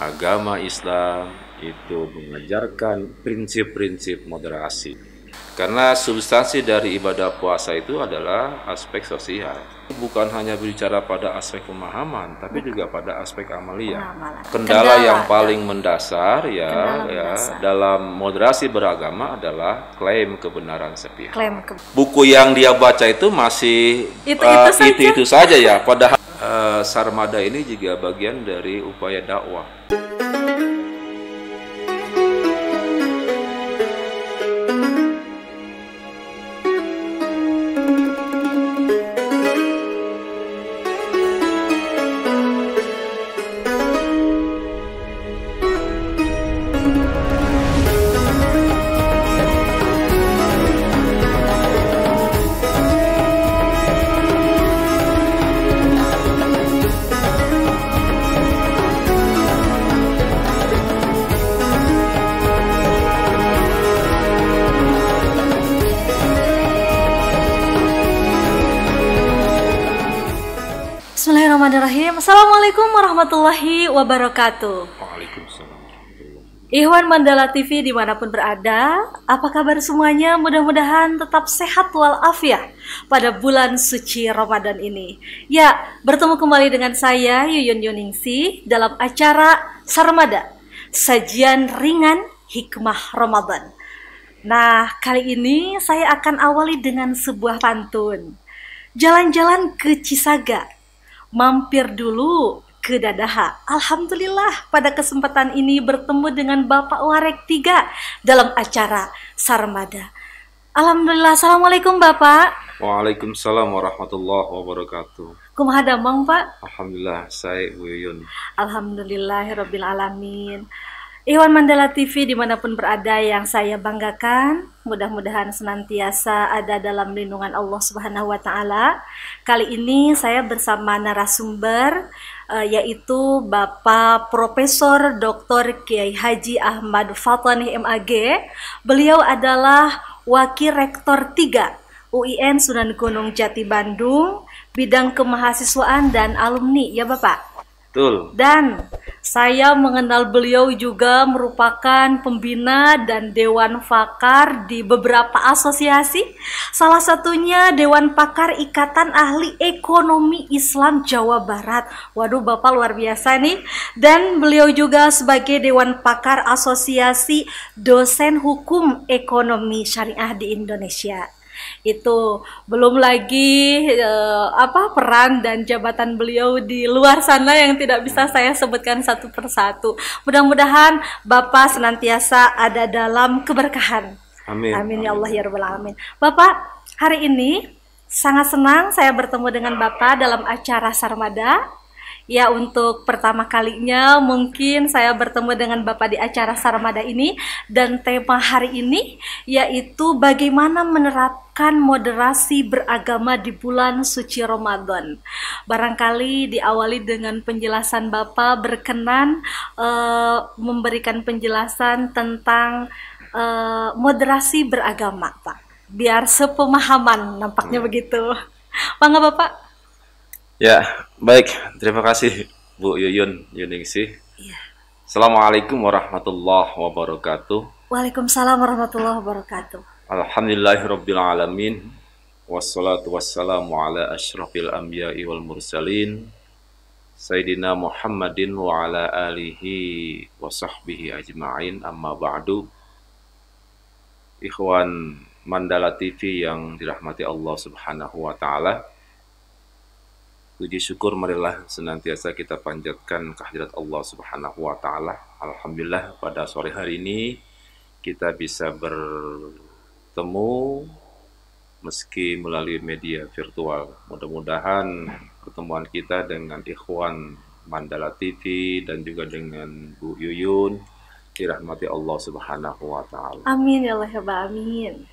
agama Islam itu mengajarkan prinsip-prinsip moderasi. Karena substansi dari ibadah puasa itu adalah aspek sosial. Bukan hanya bicara pada aspek pemahaman, tapi juga pada aspek amalia. Kendala yang paling mendasar dalam moderasi beragama adalah klaim kebenaran sepihak. Buku yang dia baca itu masih itu saja ya. Padahal Sarmada ini juga bagian dari upaya dakwah. Bismillahirrahmanirrahim. Assalamualaikum warahmatullahi wabarakatuh. Waalaikumsalam. Ikhwan Mandala TV dimanapun berada, apa kabar semuanya? Mudah-mudahan tetap sehat walafiat pada bulan suci Ramadan ini. Ya, bertemu kembali dengan saya Yuyun Yuningsih dalam acara Sarmada, sajian ringan hikmah Ramadan. Nah, kali ini saya akan awali dengan sebuah pantun. Jalan-jalan ke Cisaga, mampir dulu ke Dadaha. Alhamdulillah pada kesempatan ini bertemu dengan Bapak Warek 3 dalam acara Sarmada. Alhamdulillah. Assalamualaikum Bapak. Waalaikumsalam warahmatullahi wabarakatuh. Kumaha damang Pak? Alhamdulillah, saya Yuyun. Alhamdulillahirabbil alamin. Ikhwan Mandala TV dimanapun berada yang saya banggakan, mudah-mudahan senantiasa ada dalam lindungan Allah Subhanahu wa Ta'ala. Kali ini saya bersama narasumber yaitu Bapak Profesor Dr. Kiai Haji Ahmad Fatani MAG. Beliau adalah Wakil Rektor 3 UIN Sunan Gunung Jati Bandung, bidang kemahasiswaan dan alumni, ya Bapak? Betul. Dan saya mengenal beliau juga merupakan pembina dan Dewan Pakar di beberapa asosiasi. Salah satunya Dewan Pakar Ikatan Ahli Ekonomi Islam Jawa Barat. Waduh, Bapak luar biasa nih. Dan beliau juga sebagai Dewan Pakar Asosiasi Dosen Hukum Ekonomi Syariah di Indonesia. Itu belum lagi peran dan jabatan beliau di luar sana yang tidak bisa saya sebutkan satu persatu. Mudah-mudahan Bapak senantiasa ada dalam keberkahan. Amin. Amin ya Allah ya Rabbal alamin. Bapak, hari ini sangat senang saya bertemu dengan Bapak dalam acara Sarmada. Ya, untuk pertama kalinya mungkin saya bertemu dengan Bapak di acara Sarmada ini, dan tema hari ini yaitu bagaimana menerapkan moderasi beragama di bulan suci Ramadan. Barangkali diawali dengan penjelasan Bapak berkenan memberikan penjelasan tentang moderasi beragama, Pak. Biar sepemahaman nampaknya begitu. Bangga Bapak. Ya, baik. Terima kasih Bu Yuyun Yuningsih. Iya. Assalamualaikum warahmatullahi wabarakatuh. Waalaikumsalam warahmatullahi wabarakatuh. Alhamdulillahirabbil alamin. Wassalatu wassalamu ala asyrafil anbiya'i wal mursalin. Sayyidina Muhammadin wa ala alihi wa sahbihi ajma'in, amma ba'du. Ikhwan Mandala TV yang dirahmati Allah Subhanahu wa Ta'ala, puji syukur marilah senantiasa kita panjatkan kehadirat Allah Subhanahu wa Ta'ala. Alhamdulillah pada sore hari ini kita bisa bertemu meski melalui media virtual. Mudah-mudahan pertemuan kita dengan Ikhwan Mandala TV dan juga dengan Bu Yuyun dirahmati Allah Subhanahu wa Ta'ala. Amin ya Allah ya amin.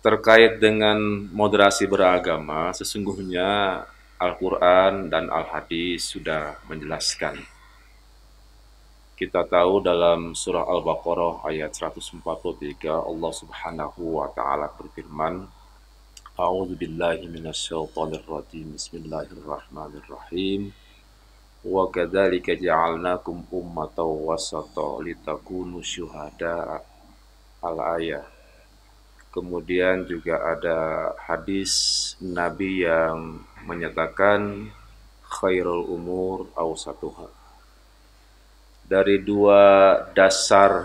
Terkait dengan moderasi beragama, sesungguhnya Al-Quran dan Al-Hadis sudah menjelaskan. Kita tahu dalam surah Al-Baqarah ayat 143 Allah Subhanahu wa Ta'ala berfirman, A'udzu billahi minasyaitonir rajim. Bismillahirrahmanirrahim. Wa kadzalika ja'alnakum ummatan wasata litakunu syuhada al-ayah. Kemudian juga ada hadis Nabi yang menyatakan khairul umur awsatuha. Dari dua dasar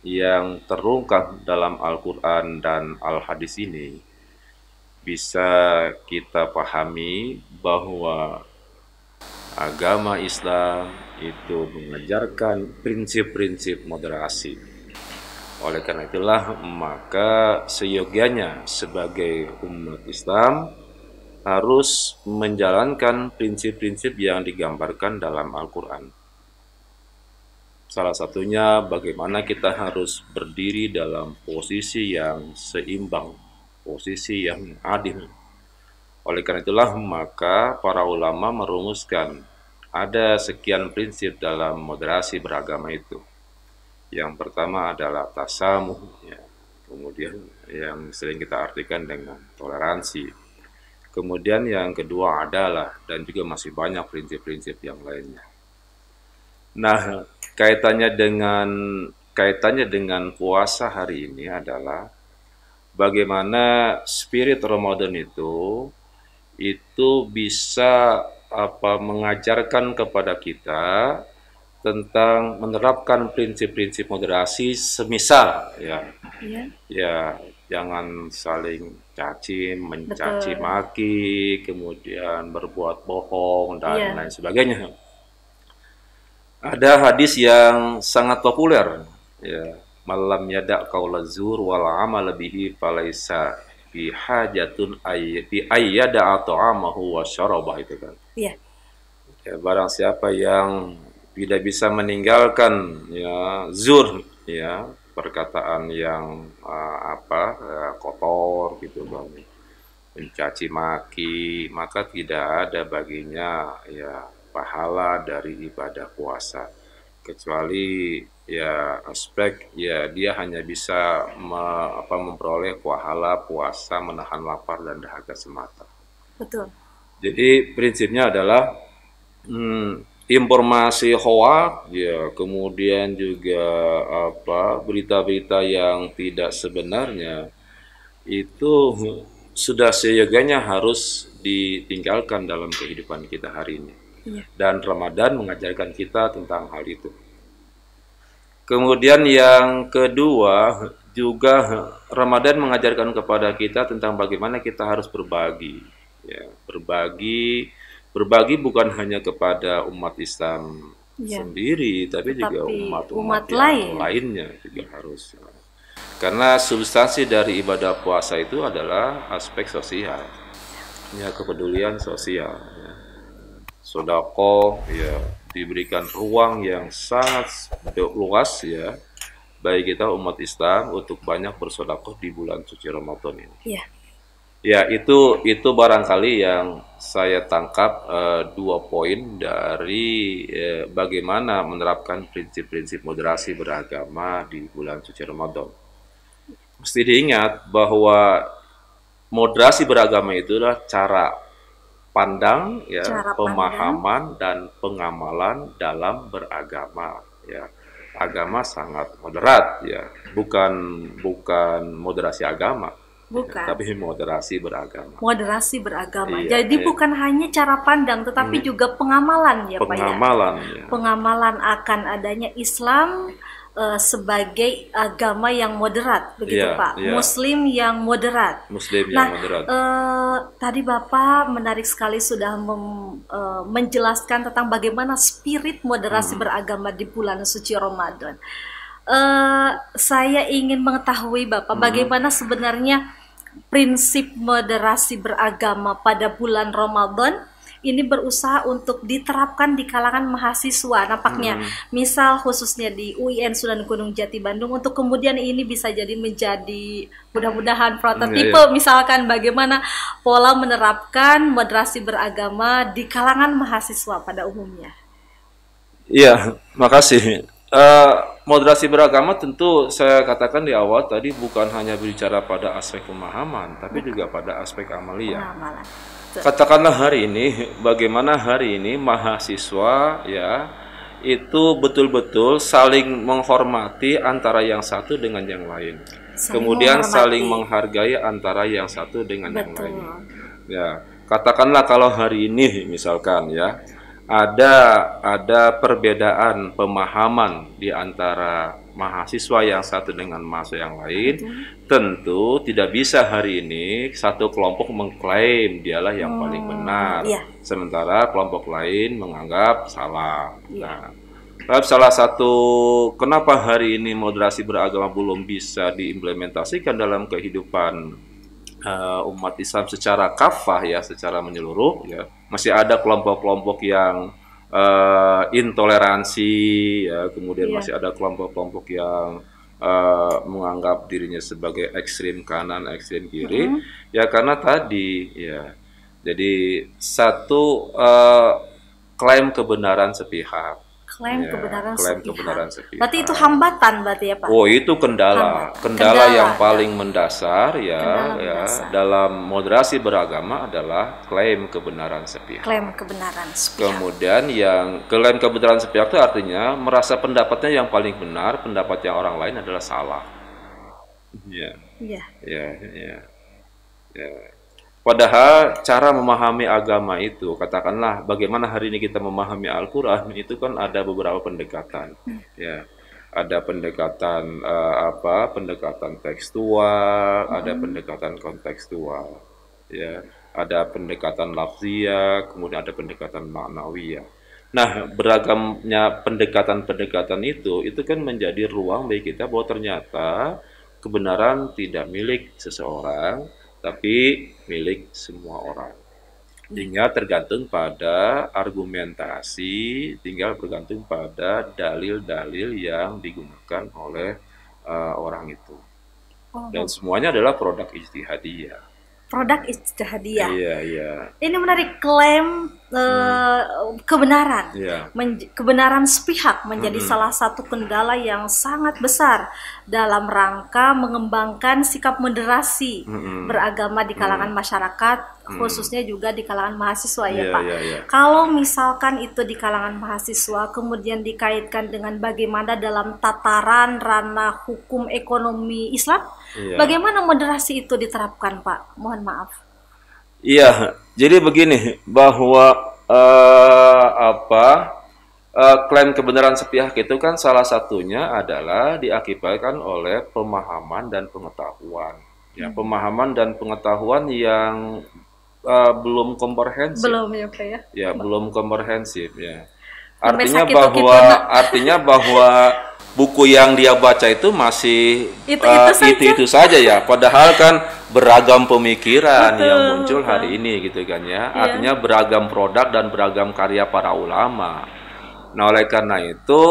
yang terungkap dalam Al-Quran dan Al-Hadis ini, bisa kita pahami bahwa agama Islam itu mengajarkan prinsip-prinsip moderasi. Oleh karena itulah, maka seyogyanya sebagai umat Islam harus menjalankan prinsip-prinsip yang digambarkan dalam Al-Quran. Salah satunya bagaimana kita harus berdiri dalam posisi yang seimbang, posisi yang adil. Oleh karena itulah, maka para ulama merumuskan ada sekian prinsip dalam moderasi beragama itu. Yang pertama adalah tasamuh, ya. Kemudian yang sering kita artikan dengan toleransi. Kemudian yang kedua adalah, dan juga masih banyak prinsip-prinsip yang lainnya. Nah, kaitannya dengan puasa hari ini adalah bagaimana spirit Ramadan itu bisa mengajarkan kepada kita tentang menerapkan prinsip-prinsip moderasi, semisal ya jangan saling caci, mencaci maki, kemudian berbuat bohong dan lain sebagainya. Ada hadis yang sangat populer, ya, malam yada qaula zur wal amal bihi falaisa fi hajatun ayyada ta'amahu wa syarabah, itu kan. Iya. Ya, barang siapa yang tidak bisa meninggalkan ya zur, ya, perkataan yang kotor gitu kan, mencaci maki, maka tidak ada baginya ya pahala dari ibadah puasa, kecuali ya aspek ya dia hanya bisa memperoleh pahala puasa menahan lapar dan dahaga semata. Betul. Jadi prinsipnya adalah informasi hoak, ya, kemudian juga berita-berita yang tidak sebenarnya itu sudah seyogyanya harus ditinggalkan dalam kehidupan kita hari ini. Dan Ramadan mengajarkan kita tentang hal itu. Kemudian yang kedua juga Ramadan mengajarkan kepada kita tentang bagaimana kita harus berbagi. Ya, berbagi bukan hanya kepada umat Islam sendiri, tapi juga umat lainnya juga harus. Karena substansi dari ibadah puasa itu adalah aspek sosial, ya, kepedulian sosial. Ya. Sedekah, ya, diberikan ruang yang sangat luas, ya, bagi kita umat Islam untuk banyak bersedekah di bulan suci Ramadan ini. Iya. Ya, itu barangkali yang saya tangkap 2 poin dari bagaimana menerapkan prinsip-prinsip moderasi beragama di bulan suci Ramadan. Mesti diingat bahwa moderasi beragama itu adalah cara pandang, ya, pemahaman dan pengamalan dalam beragama, ya. Agama sangat moderat, ya, bukan moderasi agama. Bukan. Tapi moderasi beragama. Moderasi beragama. Iya, jadi bukan hanya cara pandang, tetapi juga pengamalan, ya, Pak, ya. Ya. Pengamalan akan adanya Islam sebagai agama yang moderat, begitu, Pak. Muslim yang moderat. Tadi Bapak menarik sekali sudah menjelaskan tentang bagaimana spirit moderasi beragama di bulan suci Ramadan. Saya ingin mengetahui Bapak bagaimana sebenarnya prinsip moderasi beragama pada bulan Ramadan ini berusaha untuk diterapkan di kalangan mahasiswa nampaknya, misal khususnya di UIN Sunan Gunung Jati Bandung, untuk kemudian ini bisa menjadi mudah-mudahan prototipe, misalkan bagaimana pola menerapkan moderasi beragama di kalangan mahasiswa pada umumnya. Iya, makasih. Moderasi beragama tentu saya katakan di awal tadi bukan hanya berbicara pada aspek pemahaman, tapi juga pada aspek amalia. katakanlah hari ini, bagaimana hari ini mahasiswa ya itu betul-betul saling menghormati antara yang satu dengan yang lain. Kemudian saling menghargai antara yang satu dengan yang lain. Ya, katakanlah kalau hari ini misalkan ya ada perbedaan pemahaman di antara mahasiswa yang satu dengan mahasiswa yang lain, tentu tidak bisa hari ini satu kelompok mengklaim dialah yang paling benar, sementara kelompok lain menganggap salah. Nah, tapi salah satu kenapa hari ini moderasi beragama belum bisa diimplementasikan dalam kehidupan umat Islam secara kafah ya, secara menyeluruh ya, masih ada kelompok-kelompok yang intoleransi ya, kemudian masih ada kelompok-kelompok yang menganggap dirinya sebagai ekstrim kanan, ekstrim kiri ya, karena tadi ya, jadi satu klaim kebenaran sepihak. Klaim kebenaran sepihak. Berarti itu hambatan berarti ya Pak? Oh, itu kendala yang paling mendasar ya, dalam moderasi beragama adalah klaim kebenaran sepihak. Klaim kebenaran sepihak. Kemudian yang klaim kebenaran sepihak itu artinya merasa pendapatnya yang paling benar, pendapat yang orang lain adalah salah. Ya. Padahal cara memahami agama itu, katakanlah bagaimana hari ini kita memahami Al-Quran, itu kan ada beberapa pendekatan. Ya, ada pendekatan pendekatan tekstual, ada pendekatan kontekstual, ya, ada pendekatan lafziyah, kemudian ada pendekatan maknawiyah. Nah, beragamnya pendekatan-pendekatan itu kan menjadi ruang bagi kita bahwa ternyata kebenaran tidak milik seseorang, tapi milik semua orang. Tinggal tergantung pada argumentasi, tinggal bergantung pada dalil-dalil yang digunakan oleh orang itu. Dan semuanya adalah produk ijtihadiyah. Produk ijtihadiyah. Iya. Ini menarik, klaim kebenaran. Kebenaran sepihak menjadi salah satu kendala yang sangat besar dalam rangka mengembangkan sikap moderasi beragama di kalangan masyarakat, khususnya juga di kalangan mahasiswa ya Pak. Kalau misalkan itu di kalangan mahasiswa kemudian dikaitkan dengan bagaimana dalam tataran ranah hukum ekonomi Islam, bagaimana moderasi itu diterapkan Pak? Mohon maaf. Iya, jadi begini, bahwa klaim kebenaran sepihak itu kan salah satunya adalah diakibatkan oleh pemahaman dan pengetahuan. Ya, pemahaman dan pengetahuan yang belum komprehensif. Belum ya Pak ya? Ya, belum komprehensif ya. Artinya bahwa buku yang dia baca itu masih itu saja ya. Padahal kan beragam pemikiran yang muncul hari ini gitu kan ya. Artinya beragam produk dan beragam karya para ulama. Nah, oleh karena itu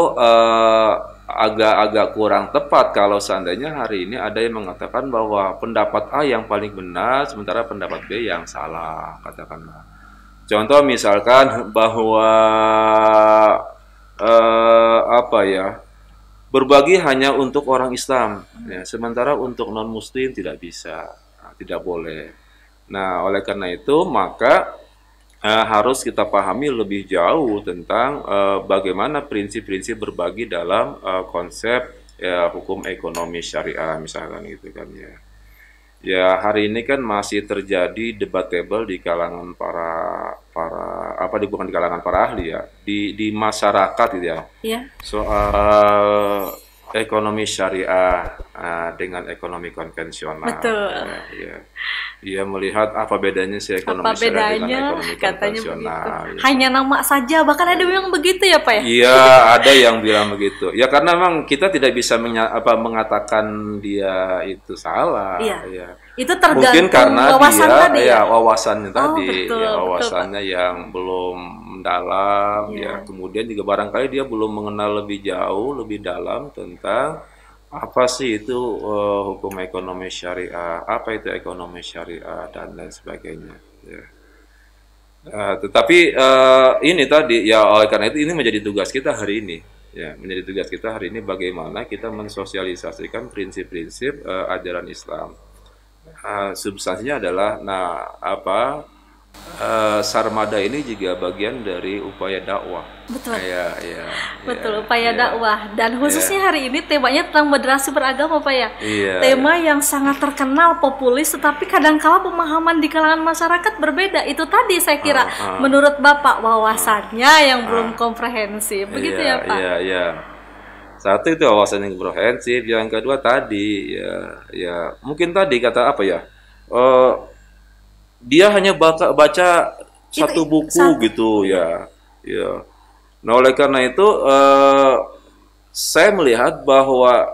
agak kurang tepat kalau seandainya hari ini ada yang mengatakan bahwa pendapat A yang paling benar sementara pendapat B yang salah, katakanlah. Contoh misalkan bahwa berbagi hanya untuk orang Islam, ya, sementara untuk non Muslim tidak bisa, tidak boleh. Nah, oleh karena itu maka harus kita pahami lebih jauh tentang bagaimana prinsip-prinsip berbagi dalam konsep hukum ekonomi syariah misalkan gitu kan ya. Ya, hari ini kan masih terjadi debatable di kalangan bukan di kalangan para ahli ya, di masyarakat gitu ya. Soal ekonomi syariah dengan ekonomi konvensional. Betul. Dia melihat apa bedanya sih ekonomi syariah dengan ekonomi konvensional. Ya. Hanya nama saja, bahkan ada yang begitu ya Pak ya? Iya, ada yang bilang begitu. Ya karena memang kita tidak bisa mengatakan dia itu salah. Ya. Itu tergantung mungkin karena wawasan dia, tadi wawasannya tadi, betul, wawasannya yang belum mendalam, ya. Kemudian juga barangkali dia belum mengenal lebih jauh, lebih dalam tentang apa sih itu hukum ekonomi syariah, apa itu ekonomi syariah dan lain sebagainya. Ya. Tetapi ini tadi, ya oleh karena itu ini menjadi tugas kita hari ini. Ya, menjadi tugas kita hari ini bagaimana kita mensosialisasikan prinsip-prinsip ajaran Islam. Substansinya adalah Sarmada ini juga bagian dari upaya dakwah. Betul. Ya, Betul, upaya dakwah. Dan khususnya hari ini temanya tentang moderasi beragama, Pak ya. Tema yang sangat terkenal, populis, tetapi kadangkala pemahaman di kalangan masyarakat berbeda. Itu tadi saya kira menurut Bapak wawasannya yang belum komprehensif. Begitu ya, Pak? Iya. Satu itu wawasan yang komprehensif, yang kedua tadi ya mungkin tadi kata apa ya? Dia hanya baca satu buku gitu ya. Nah oleh karena itu saya melihat bahwa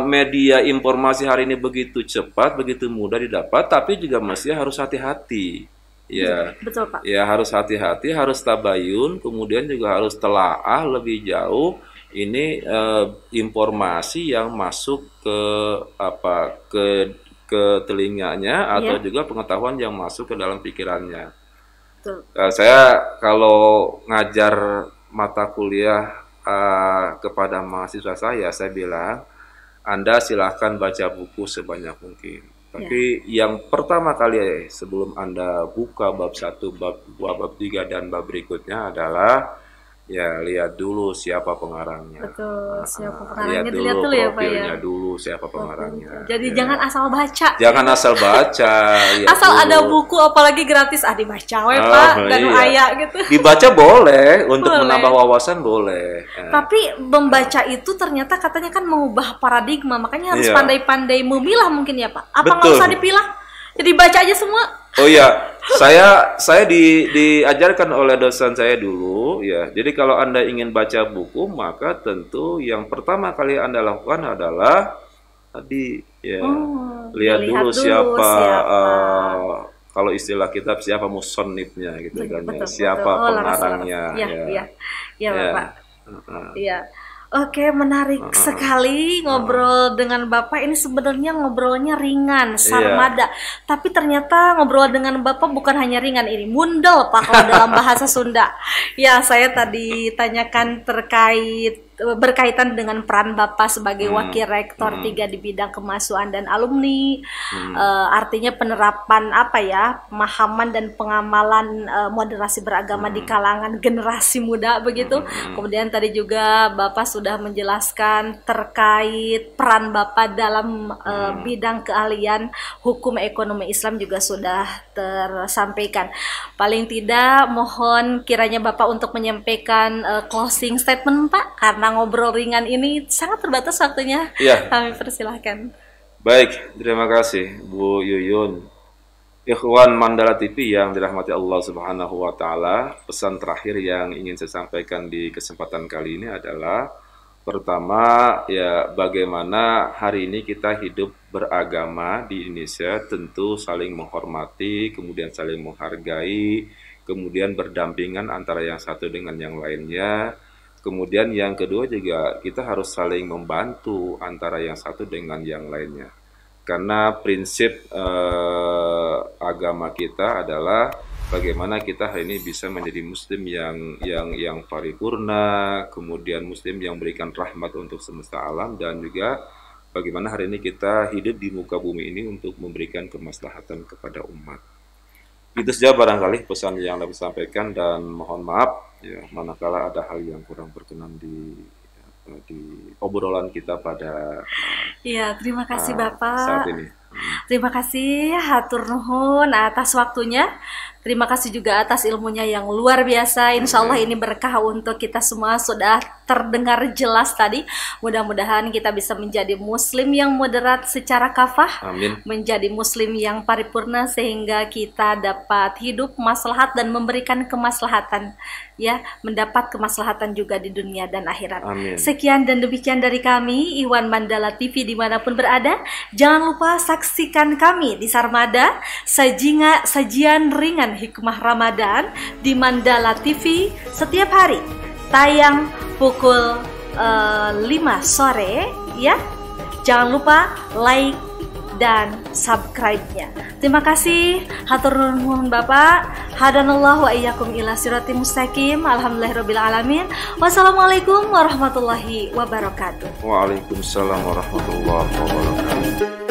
media informasi hari ini begitu cepat, begitu mudah didapat, tapi juga mesti harus hati-hati. Ya, betul Pak. Ya harus hati-hati, harus tabayun, kemudian juga harus telaah lebih jauh. Ini informasi yang masuk ke telinganya atau juga pengetahuan yang masuk ke dalam pikirannya. Saya kalau ngajar mata kuliah kepada mahasiswa saya bilang, Anda silahkan baca buku sebanyak mungkin. Tapi yang pertama kali sebelum Anda buka bab 1, bab 2, bab 3, dan bab berikutnya adalah ya lihat dulu siapa pengarangnya. Betul, siapa pengarangnya, dilihat dulu ya Pak ya. Profilnya dulu siapa pengarangnya. Jadi jangan asal baca. Jangan asal baca. Asal dulu. Ada buku apalagi gratis dibaca Pak dan ayah gitu. Dibaca boleh untuk menambah wawasan boleh. Tapi membaca itu ternyata katanya kan mengubah paradigma, makanya harus pandai-pandai memilah mungkin ya Pak. Apa nggak usah dipilah? Jadi baca aja semua. Oh iya, saya diajarkan oleh dosen saya dulu ya. Jadi kalau Anda ingin baca buku, maka tentu yang pertama kali Anda lakukan adalah tadi lihat dulu siapa. Kalau istilah kitab siapa musannifnya gitu kan ya. Siapa pengarangnya. Iya, Bapak. Iya. Oke, menarik sekali ngobrol dengan Bapak. Ini sebenarnya ngobrolnya ringan, sarmada. Tapi ternyata ngobrol dengan Bapak bukan hanya ringan, ini mundel Pak kalau dalam bahasa Sunda. Ya, saya tadi tanyakan berkaitan dengan peran Bapak sebagai Wakil Rektor 3 di bidang kemahasiswaan dan alumni. Artinya penerapan pemahaman dan pengamalan moderasi beragama di kalangan generasi muda begitu. Kemudian tadi juga Bapak sudah menjelaskan terkait peran Bapak dalam bidang keahlian hukum ekonomi Islam juga sudah tersampaikan. Paling tidak mohon kiranya Bapak untuk menyampaikan closing statement Pak, karena ngobrol ringan ini sangat terbatas waktunya. Kami persilahkan. Baik, terima kasih Bu Yuyun. Ikhwan Mandala TV yang dirahmati Allah Subhanahu wa Ta'ala, pesan terakhir yang ingin saya sampaikan di kesempatan kali ini adalah pertama, ya bagaimana hari ini kita hidup beragama di Indonesia, tentu saling menghormati, kemudian saling menghargai, kemudian berdampingan antara yang satu dengan yang lainnya. Kemudian yang kedua juga kita harus saling membantu antara yang satu dengan yang lainnya. Karena prinsip agama kita adalah bagaimana kita hari ini bisa menjadi muslim yang paripurna, kemudian muslim yang berikan rahmat untuk semesta alam, dan juga bagaimana hari ini kita hidup di muka bumi ini untuk memberikan kemaslahatan kepada umat. Itu saja barangkali pesan yang dapat sampaikan, dan mohon maaf ya manakala ada hal yang kurang berkenan di obrolan kita pada terima kasih Bapak saat ini. Terima kasih hatur nuhun atas waktunya. Terima kasih juga atas ilmunya yang luar biasa. Insya Allah ini berkah untuk kita semua, sudah terdengar jelas tadi. Mudah-mudahan kita bisa menjadi muslim yang moderat secara kafah. Amin. Menjadi muslim yang paripurna sehingga kita dapat hidup maslahat dan memberikan kemaslahatan. Ya, mendapat kemaslahatan juga di dunia dan akhirat. Amin. Sekian dan demikian dari kami, Iwan Mandala TV dimanapun berada. Jangan lupa saksikan kami di Sarmada, sajian ringan hikmah Ramadan di Mandala TV setiap hari, tayang pukul 5 sore ya. Jangan lupa like dan subscribe-nya. Terima kasih. Hatur nuhun Bapak. Hadanallahu wa iyyakum ila siratim mustaqim. Alhamdulillahirabbil alamin. Wassalamualaikum warahmatullahi wabarakatuh. Waalaikumsalam warahmatullahi wabarakatuh.